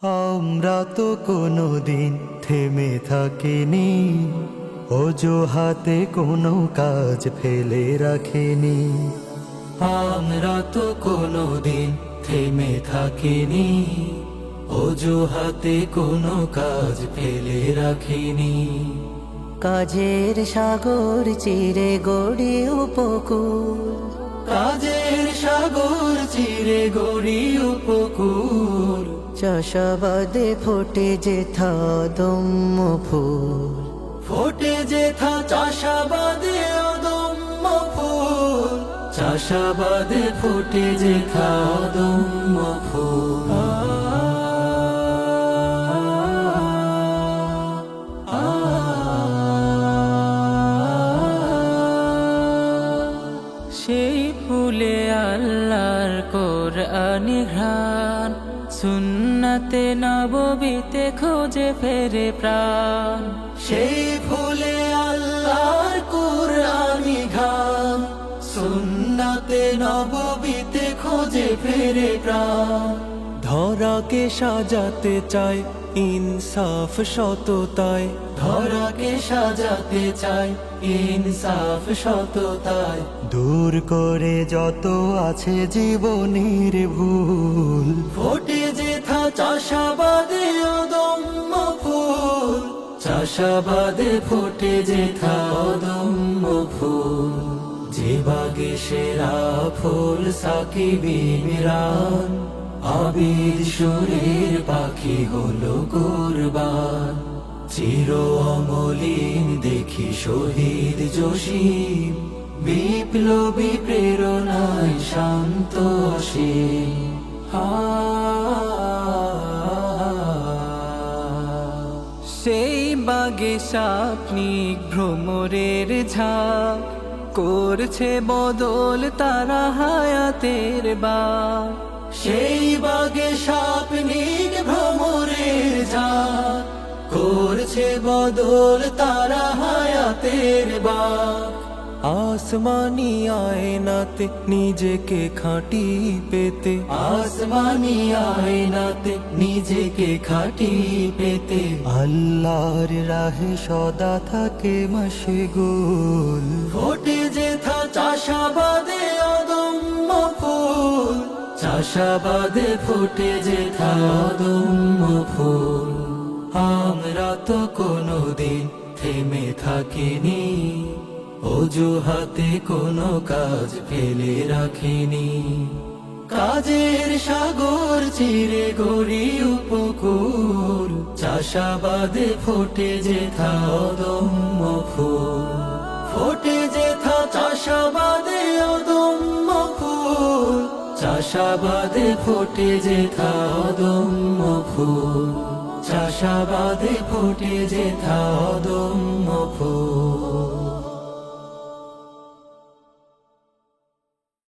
আমরা তো কোনোদিন থেমে থাকিনি, অজুহাতে কোনো কাজ ফেলে রাখিনি। আমরা তো কোনোদিন থেমে থাকিনি, অজুহাতে কোনো কাজ ফেলে রাখিনি। কাজের সাগর চিরে গড়ি উপকূল, কাজের সাগর চিরে গড়ি উপকূল। চাষাবাদে ফোটে যেথা দম্ম ফুল, ফোটে যেথা চাষাবাদে অদম্য ফুল। চাষাবাদে ফোটে যেথা অদম্য ফুল। সেই ফুলে আল্লাহর কোরআনি ঘ্রাণ, সুন্নাতে নববীতে খোঁজে ফেরে প্রাণ। সেই ফুলে আল্লাহর কুরআনি ঘাম, সুন্নাতে নববীতে খোঁজে ফেরে প্রাণ। ধরাকে সাজাতে চায় ইনসাফ সততায়, ধরাকে সাজাতে চায় ইনসাফ সততায়। দূর করে যত আছে জীবনের ভুল, ফোটে যেথা চাষাবাদে অদম্য ফুল। চাষাবাদে ফোটে যেথা অদম্য ফুল। যে বাগে সেরা ফুল সাকিব ইমরান, আবির সুরের পাখি হলো কুরবান। চির অমলিন দেখি শহীদ জসিম, বিপ্লবী প্রেরণায় শান্ত অসীম। সেই বাগে সাপনিক ভ্রমরের ঝাঁক, করছে বদল তারা হায়াতের বাক। সেই বাগে স্বপ্নিক ভ্রমরের ঝাঁক, করছে বদল তারা হায়াতের বাক। আসমানি আয়নাতে নিজেকে খাঁটি পেতে, আসমানি আয়নাতে নিজেকে খাঁটি পেতে। আল্লাহর রাহে সদা থাকে মশগুল, ফোটে যেথা চাষাবাদে অদম্য ফুল। চাষাবাদে ফোটে যেথা অদম্য ফুল। আমরা তো কোনোদিন থেমে থাকিনি, অজুহাতে কোনো কাজ ফেলে রাখিনি। কাজের সাগর চিরে গড়ি উপকূল। চাষাবাদে ফোটে যেথা অদম্য ফুল, ফোটে যেথা চাষাবাদে অদম্য ফুল। চাষাবাদে ফোটে যেথা অদম্য ফুল। চাষাবাদে ফোটে যেথা অদম্য ফুল।